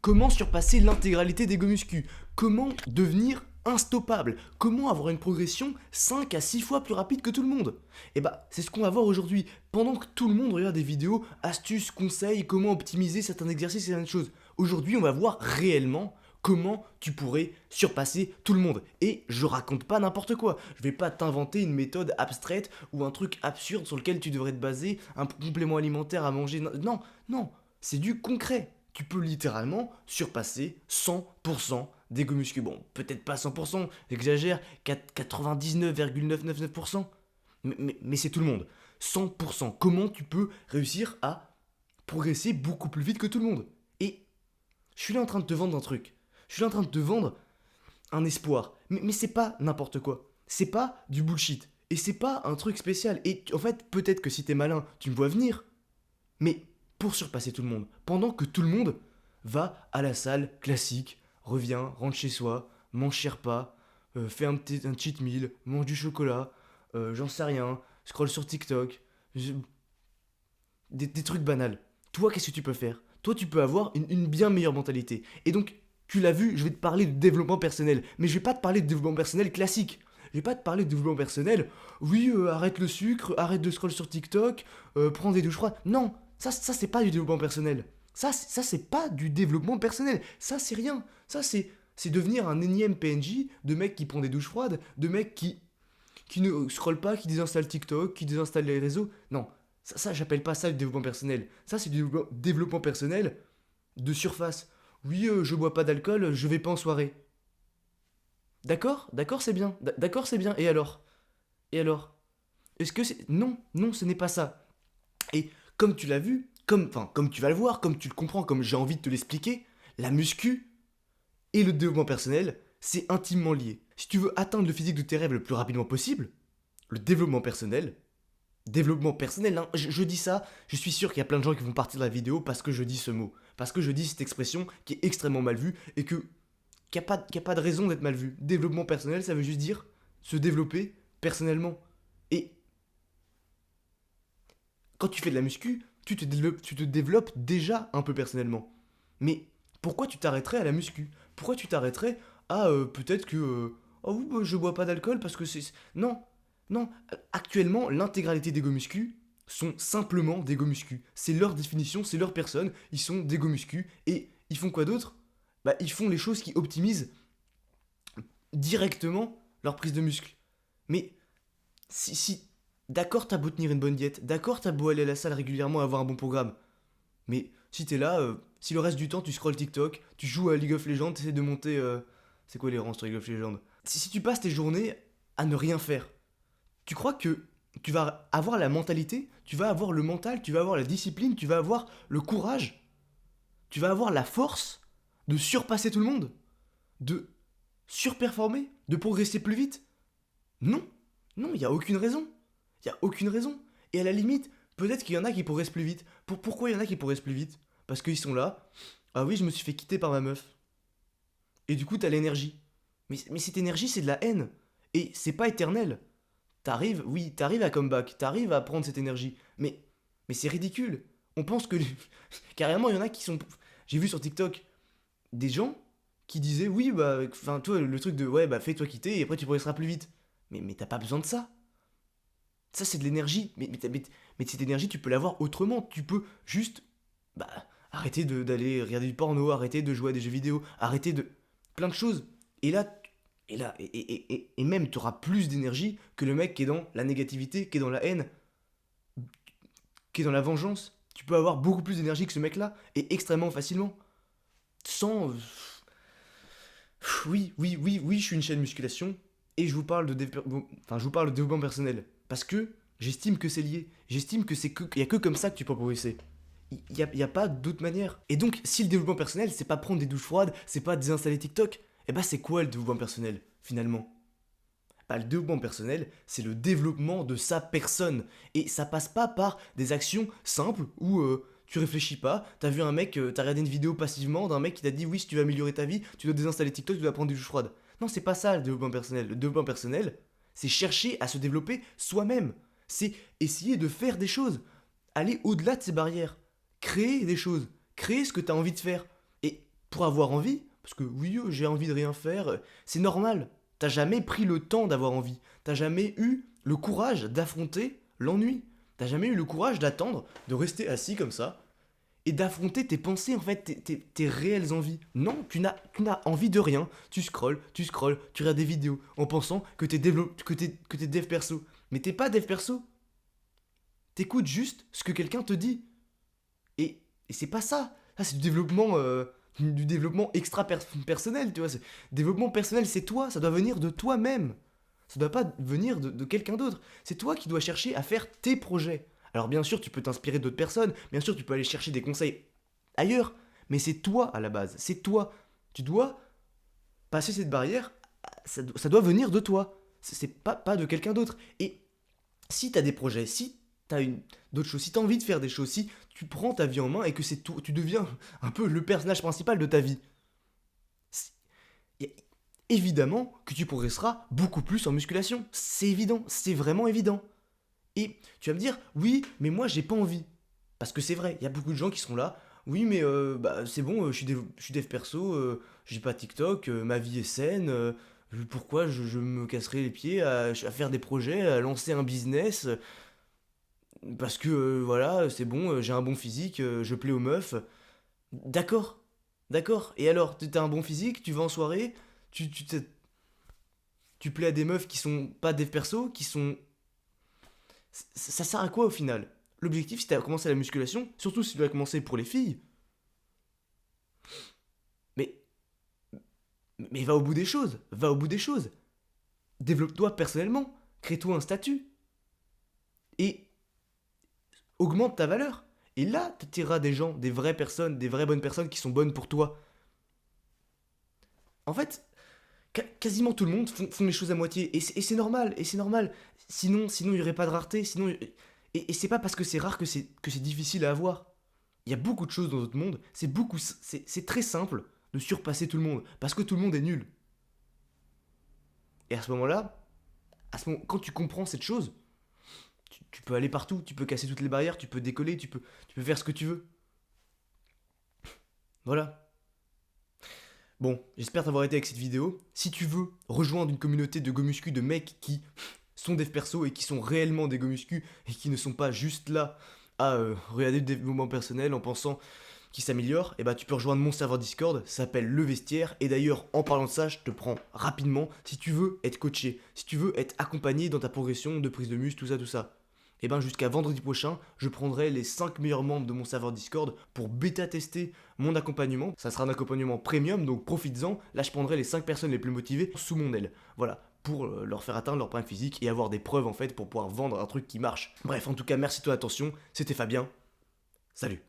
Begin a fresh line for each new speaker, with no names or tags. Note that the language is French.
Comment surpasser l'intégralité des Gomuscu? Comment devenir instoppable? Comment avoir une progression 5 à 6 fois plus rapide que tout le monde? Et bah, c'est ce qu'on va voir aujourd'hui. Pendant que tout le monde regarde des vidéos, astuces, conseils, comment optimiser certains exercices et certaines choses. Aujourd'hui, on va voir réellement comment tu pourrais surpasser tout le monde. Et je raconte pas n'importe quoi. Je vais pas t'inventer une méthode abstraite ou un truc absurde sur lequel tu devrais te baser, un complément alimentaire à manger. Non, non, c'est du concret. Tu peux littéralement surpasser 100% des go muscu. Bon, peut-être pas 100%, j'exagère, 99,999%. Mais c'est tout le monde. 100%. Comment tu peux réussir à progresser beaucoup plus vite que tout le monde? Et je suis là en train de te vendre un truc. Je suis là en train de te vendre un espoir. Mais c'est pas n'importe quoi. C'est pas du bullshit. Et c'est pas un truc spécial. Et en fait, peut-être que si t'es malin, tu me vois venir. Mais pour surpasser tout le monde, pendant que tout le monde va à la salle classique, revient, rentre chez soi, mange ses repas, fait un cheat meal, mange du chocolat, j'en sais rien, scroll sur TikTok, des trucs banals. Toi, qu'est-ce que tu peux faire? Toi, tu peux avoir une bien meilleure mentalité. Et donc, tu l'as vu, je vais te parler de développement personnel. Mais je vais pas te parler de développement personnel classique. Je vais pas te parler de développement personnel. Oui, arrête le sucre, arrête de scroll sur TikTok, prends des douches froides. Non, ça c'est pas du développement personnel. Ça c'est pas du développement personnel. Ça c'est rien. C'est devenir un énième PNJ de mec qui prend des douches froides, de mec qui ne scrolle pas, qui désinstalle TikTok, qui désinstalle les réseaux. Non, j'appelle pas ça du développement personnel. Ça, c'est du développement personnel de surface. Oui, je bois pas d'alcool, je vais pas en soirée. D'accord? D'accord, c'est bien. D'accord, c'est bien. Et alors? Et alors? Est-ce que c'est... Non, non, ce n'est pas ça. Et comme tu l'as vu, comme tu vas le voir, comme tu le comprends, comme j'ai envie de te l'expliquer, la muscu et le développement personnel, c'est intimement lié. Si tu veux atteindre le physique de tes rêves le plus rapidement possible, le développement personnel, hein, je dis ça, je suis sûr qu'il y a plein de gens qui vont partir de la vidéo parce que je dis ce mot, parce que je dis cette expression qui est extrêmement mal vue et qu'il n'y a pas de raison d'être mal vue. Développement personnel, ça veut juste dire se développer personnellement. Et quand tu fais de la muscu, tu te développes déjà un peu personnellement. Mais pourquoi tu t'arrêterais à la muscu? Pourquoi tu t'arrêterais à peut-être que oh oui, bah, je bois pas d'alcool parce que c'est non, non, actuellement l'intégralité des go muscu sont simplement des go muscu. C'est leur définition, c'est leur personne, ils sont des go muscu et ils font quoi d'autre? Bah ils font les choses qui optimisent directement leur prise de muscle. Mais si d'accord, t'as beau tenir une bonne diète, d'accord, t'as beau aller à la salle régulièrement, avoir un bon programme, mais si t'es là, si le reste du temps tu scrolls TikTok, tu joues à League of Legends, t'essaies de monter. C'est quoi les rangs sur League of Legends? Si tu passes tes journées à ne rien faire, tu crois que tu vas avoir la mentalité, tu vas avoir le mental, tu vas avoir la discipline, tu vas avoir le courage, tu vas avoir la force de surpasser tout le monde, de surperformer, de progresser plus vite? Non, non, il n'y a aucune raison. Il n'y a aucune raison. Et à la limite, peut-être qu'il y en a qui progressent plus vite. Pourquoi il y en a qui progressent plus vite? Parce qu'ils sont là. Ah oui, je me suis fait quitter par ma meuf. Et du coup, t'as l'énergie. Mais cette énergie, c'est de la haine. Et c'est pas éternel. T'arrives, oui, t'arrives à comeback. T'arrives à prendre cette énergie. Mais c'est ridicule. On pense que... Carrément, il y en a qui sont... J'ai vu sur TikTok des gens qui disaient, oui, bah... Enfin, toi, le truc de, ouais, bah, fais-toi quitter et après tu progresseras plus vite. Mais t'as pas besoin de ça. Ça, c'est de l'énergie. Mais cette énergie, tu peux l'avoir autrement. Tu peux juste bah, arrêter d'aller regarder du porno, arrêter de jouer à des jeux vidéo, arrêter de... plein de choses. Et là, et même, tu auras plus d'énergie que le mec qui est dans la négativité, qui est dans la haine, qui est dans la vengeance. Tu peux avoir beaucoup plus d'énergie que ce mec-là, et extrêmement facilement. Sans... Oui, oui, oui, oui, je suis une chaîne musculation, et je vous parle enfin, je vous parle de développement personnel. Parce que j'estime que c'est lié. J'estime que qu'il y a que comme ça que tu peux progresser. Il y a pas d'autre manière. Et donc, si le développement personnel, c'est pas prendre des douches froides, c'est pas désinstaller TikTok, et bah c'est quoi le développement personnel, finalement? Bah, le développement personnel, c'est le développement de sa personne. Et ça passe pas par des actions simples où tu réfléchis pas, t'as vu un mec, t'as regardé une vidéo passivement d'un mec qui t'a dit oui, si tu veux améliorer ta vie, tu dois désinstaller TikTok, tu dois prendre des douches froides. Non, c'est pas ça le développement personnel. Le développement personnel, c'est chercher à se développer soi-même. C'est essayer de faire des choses, aller au-delà de ses barrières, créer des choses, créer ce que t'as envie de faire. Et pour avoir envie, parce que oui, j'ai envie de rien faire, c'est normal. T'as jamais pris le temps d'avoir envie. T'as jamais eu le courage d'affronter l'ennui. T'as jamais eu le courage d'attendre, de rester assis comme ça, et d'affronter tes pensées, en fait, tes réelles envies. Non, tu n'as envie de rien. Tu scrolles, tu regardes des vidéos en pensant que t'es dev perso. Mais t'es pas dev perso. T'écoutes juste ce que quelqu'un te dit. Et c'est pas ça. Ça, c'est du développement personnel, tu vois. Développement personnel, c'est toi. Ça doit venir de toi-même. Ça doit pas venir de quelqu'un d'autre. C'est toi qui dois chercher à faire tes projets. Alors bien sûr, tu peux t'inspirer d'autres personnes. Bien sûr, tu peux aller chercher des conseils ailleurs. Mais c'est toi à la base. C'est toi. Tu dois passer cette barrière. Ça doit venir de toi. C'est pas de quelqu'un d'autre. Et si tu as des projets, si tu as d'autres choses, si tu as envie de faire des choses, si tu prends ta vie en main et que c'est tout, tu deviens un peu le personnage principal de ta vie, évidemment que tu progresseras beaucoup plus en musculation. C'est évident, c'est vraiment évident. Et tu vas me dire, oui, mais moi j'ai pas envie. Parce que c'est vrai, il y a beaucoup de gens qui seront là. Oui, mais bah, c'est bon, je suis dev perso, j'ai pas TikTok, ma vie est saine. Pourquoi je me casserais les pieds à faire des projets, à lancer un business parce que voilà, c'est bon, j'ai un bon physique, je plais aux meufs. D'accord, d'accord. Et alors, t'as un bon physique, tu vas en soirée, tu plais à des meufs qui sont pas dev perso, qui sont. Ça sert à quoi au final? L'objectif, si t'as commencé la musculation, surtout si tu vas commencer pour les filles, mais, mais va au bout des choses, va au bout des choses. Développe-toi personnellement, crée-toi un statut et augmente ta valeur. Et là, tu attireras des gens, des vraies personnes, des vraies bonnes personnes qui sont bonnes pour toi. En fait, quasiment tout le monde font les choses à moitié. Et c'est normal, et c'est normal. Sinon, il n'y aurait pas de rareté. Et c'est pas parce que c'est rare que c'est difficile à avoir. Il y a beaucoup de choses dans notre monde. C'est très simple de surpasser tout le monde. Parce que tout le monde est nul. Et à ce moment-là, quand tu comprends cette chose, tu peux aller partout. Tu peux casser toutes les barrières. Tu peux décoller. Tu peux faire ce que tu veux. Voilà. Bon, j'espère t'avoir aidé avec cette vidéo. Si tu veux rejoindre une communauté de gomuscu de mecs qui sont des perso et qui sont réellement des gomuscu et qui ne sont pas juste là à regarder le développement personnel en pensant qu'ils s'améliorent, et bah tu peux rejoindre mon serveur Discord, ça s'appelle Le Vestiaire. Et d'ailleurs, en parlant de ça, je te prends rapidement si tu veux être coaché, si tu veux être accompagné dans ta progression de prise de muscle, tout ça, tout ça. Et ben jusqu'à vendredi prochain, je prendrai les 5 meilleurs membres de mon serveur Discord pour bêta-tester mon accompagnement. Ça sera un accompagnement premium, donc profites-en. Là, je prendrai les 5 personnes les plus motivées sous mon aile. Voilà, pour leur faire atteindre leur prime physique et avoir des preuves en fait pour pouvoir vendre un truc qui marche. Bref, en tout cas, merci de ton attention. C'était Fabien. Salut.